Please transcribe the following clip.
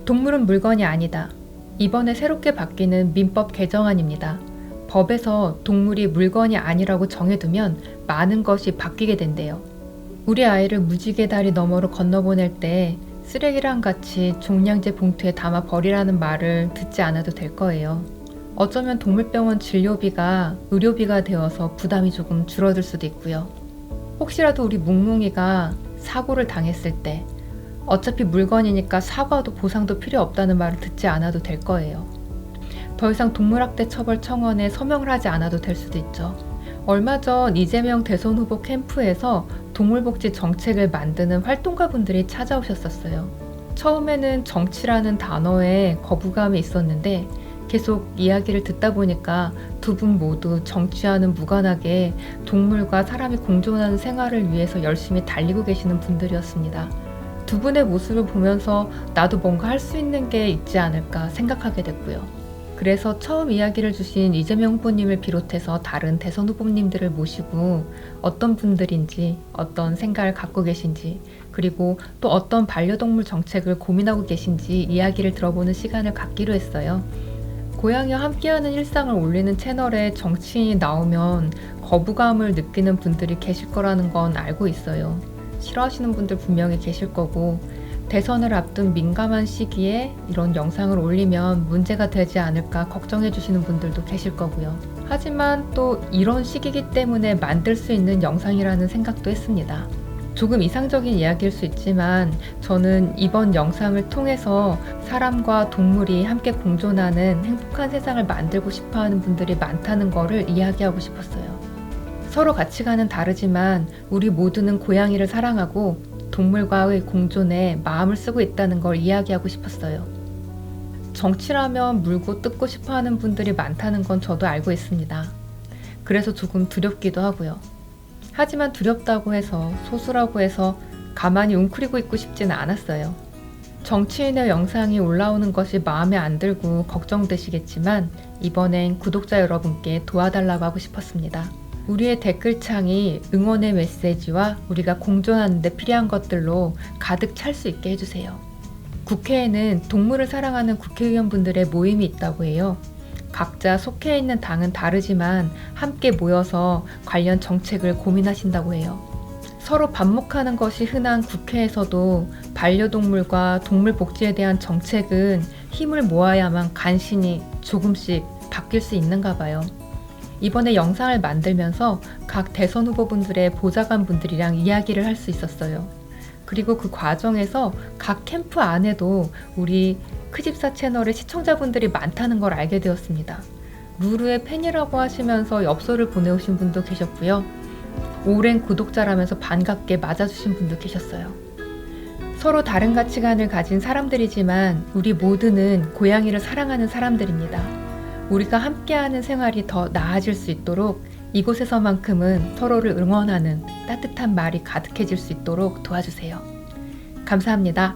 동물은 물건이 아니다. 이번에 새롭게 바뀌는 민법 개정안입니다. 법에서 동물이 물건이 아니라고 정해두면 많은 것이 바뀌게 된대요. 우리 아이를 무지개 다리 너머로 건너보낼 때 쓰레기랑 같이 종량제 봉투에 담아 버리라는 말을 듣지 않아도 될 거예요. 어쩌면 동물병원 진료비가 의료비가 되어서 부담이 조금 줄어들 수도 있고요. 혹시라도 우리 뭉뭉이가 사고를 당했을 때 어차피 물건이니까 사과도 보상도 필요 없다는 말을 듣지 않아도 될 거예요. 더 이상 동물학대 처벌 청원에 서명을 하지 않아도 될 수도 있죠. 얼마 전 이재명 대선 후보 캠프에서 동물복지 정책을 만드는 활동가분들이 찾아오셨었어요. 처음에는 정치라는 단어에 거부감이 있었는데 계속 이야기를 듣다 보니까 두 분 모두 정치와는 무관하게 동물과 사람이 공존하는 생활을 위해서 열심히 달리고 계시는 분들이었습니다. 두 분의 모습을 보면서 나도 뭔가 할 수 있는 게 있지 않을까 생각하게 됐고요. 그래서 처음 이야기를 주신 이재명 후보님을 비롯해서 다른 대선 후보님들을 모시고 어떤 분들인지, 어떤 생각을 갖고 계신지, 그리고 또 어떤 반려동물 정책을 고민하고 계신지 이야기를 들어보는 시간을 갖기로 했어요. 고양이와 함께하는 일상을 올리는 채널에 정치인이 나오면 거부감을 느끼는 분들이 계실 거라는 건 알고 있어요. 싫어하시는 분들 분명히 계실 거고, 대선을 앞둔 민감한 시기에 이런 영상을 올리면 문제가 되지 않을까 걱정해 주시는 분들도 계실 거고요. 하지만 또 이런 시기이기 때문에 만들 수 있는 영상이라는 생각도 했습니다. 조금 이상적인 이야기일 수 있지만 저는 이번 영상을 통해서 사람과 동물이 함께 공존하는 행복한 세상을 만들고 싶어하는 분들이 많다는 거를 이야기하고 싶었어요. 서로 가치관은 다르지만 우리 모두는 고양이를 사랑하고 동물과의 공존에 마음을 쓰고 있다는 걸 이야기하고 싶었어요. 정치라면 물고 뜯고 싶어하는 분들이 많다는 건 저도 알고 있습니다. 그래서 조금 두렵기도 하고요. 하지만 두렵다고 해서, 소수라고 해서 가만히 웅크리고 있고 싶지는 않았어요. 정치인의 영상이 올라오는 것이 마음에 안 들고 걱정되시겠지만 이번엔 구독자 여러분께 도와달라고 하고 싶었습니다. 우리의 댓글창이 응원의 메시지와 우리가 공존하는 데 필요한 것들로 가득 찰 수 있게 해주세요. 국회에는 동물을 사랑하는 국회의원분들의 모임이 있다고 해요. 각자 속해 있는 당은 다르지만 함께 모여서 관련 정책을 고민하신다고 해요. 서로 반목하는 것이 흔한 국회에서도 반려동물과 동물 복지에 대한 정책은 힘을 모아야만 간신히 조금씩 바뀔 수 있는가 봐요. 이번에 영상을 만들면서 각 대선 후보분들의 보좌관분들이랑 이야기를 할 수 있었어요. 그리고 그 과정에서 각 캠프 안에도 우리 크집사 채널의 시청자분들이 많다는 걸 알게 되었습니다. 루루의 팬이라고 하시면서 엽서를 보내오신 분도 계셨고요. 오랜 구독자라면서 반갑게 맞아주신 분도 계셨어요. 서로 다른 가치관을 가진 사람들이지만 우리 모두는 고양이를 사랑하는 사람들입니다. 우리가 함께하는 생활이 더 나아질 수 있도록 이곳에서만큼은 서로를 응원하는 따뜻한 말이 가득해질 수 있도록 도와주세요. 감사합니다.